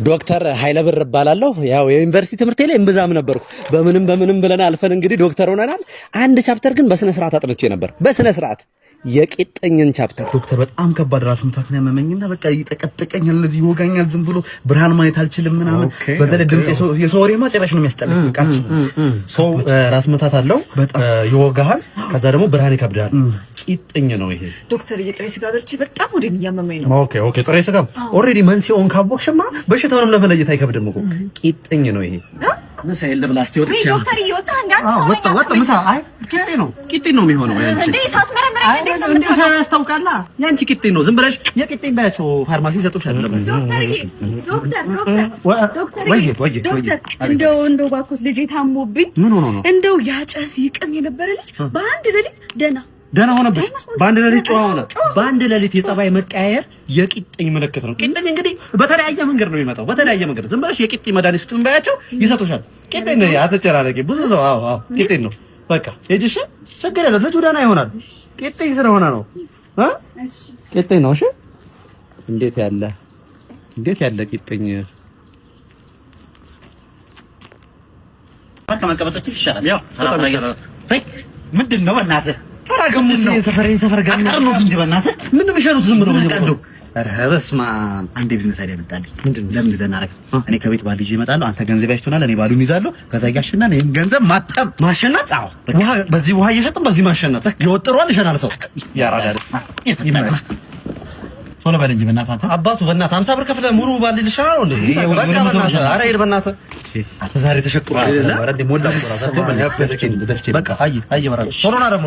ዶክተር ኃይለ ብር እባላለሁ። ያው የዩኒቨርሲቲ ትምህርቴ ላይ እምብዛም ነበርኩ። በምንም ብለን አልፈን እንግዲህ ዶክተር ሆነናል። አንድ ቻፕተር ግን በስነ ስርዓት አጥንቼ ነበር። በስነ ስርዓት የቂጥኝን ቻፕተር ዶክተር በጣም ከባድ ራስ ምታት ነው ያመመኝና በቃ ይጠቀጥቀኛል፣ እንደዚህ ይወጋኛል። ዝም ብሎ ብርሃን ማየት አልችልም ምናምን። በተለይ ድምጽ የሰው ወሬ ማጨራሽ ነው የሚያስጠላኝ። ሰው ራስ ምታት አለው ይወጋሃል፣ ከዛ ደግሞ ብርሃን ይከብዳል። ቂጥኝ ነው ይሄ። ዶክተር የጥሬ ስጋ በልቼ በጣም ወደኝ እያመመኝ ነው። ኦኬ ጥሬ ስጋ ኦልሬዲ መንስኤውን ካወቅሽማ በሽታውንም ለመለየት አይከብድም እኮ። ቂጥኝ ነው ይሄ። ምሳ የለ ብላ እስቲ ወጥቻ ዶክተር ይወጣ እንዳንተ ሰው ወጣ ምሳ አይ ቂጥኝ ነው የሚሆነው። ያንቺ እንዴ ሳት መረመረ እንዴ ሰው ያስታውቃላ። ያንቺ ቂጥኝ ነው። ዝም ብለሽ የቂጥኝ ባያቸው ፋርማሲ ይሰጡሻል። ዶክተር እንደው ባኮስ ልጄ ታሞብኝ እንደው ያጨስ ይቅም የነበረ ልጅ በአንድ ሌሊት ደህና ሆነብሽ። በአንድ ሌሊት ጨዋ ሆነ። በአንድ ሌሊት የጸባይ መቀያየር የቂጥኝ ምልክት ነው። ቂጥኝ እንግዲህ በተለያየ መንገድ ነው የሚመጣው። በተለያየ መንገድ ዝም ብለሽ የቂጥኝ መድኃኒት ስጡን ባያቸው ይሰጡሻል። ቂጥኝ ነው። አትጨራረቂ። ብዙ ሰው አዎ ቂጥኝ ነው በቃ ሂጂሽ፣ ችግር የለም ልጁ ደህና ይሆናል። ቂጥኝ ስለሆነ ነው ቂጥኝ ነው። እሺ እንዴት ያለ ቂጥኝ ከመቀመጣችስ ይሻላል። ያው ሰላም ይሻላል። ምንድን ነው በእናትህ ተራገሙት ነው ሰፈር ጋር ነው እንጂ በእናትህ ምን ብሸሩት ዝም ነው ነው። ኧረ በስመ አብ። አንዴ ቢዝነስ አይዲያ መጣልኝ። ምንድን ለምን ዘናረክ? እኔ ከቤት ባል ይዤ እመጣለሁ፣ አንተ ገንዘብ ያሽቶናል፣ እኔ ባሉን ይዛለሁ። ከዛ ያሽናል ይሄን ገንዘብ ማሸናት። አዎ በዚህ ውሃ እየሸጥን በዚህ ማሸናት ይወጥሯል፣ ይሸናል ሰው ያራዳል። ይመስ ቶሎ በል እንጂ በእናትህ አንተ አባቱ በእናትህ 50 ብር ከፍለህ ሙሉ ባል ልሻው ነው እንዴ? በቃ በእናትህ ኧረ ሂድ በእናትህ። ዛሬ ተሸክሯል። ኧረ እንደ ሞላ ቆራሳ በቃ አይ ወራሽ ቶሎ ና ደግሞ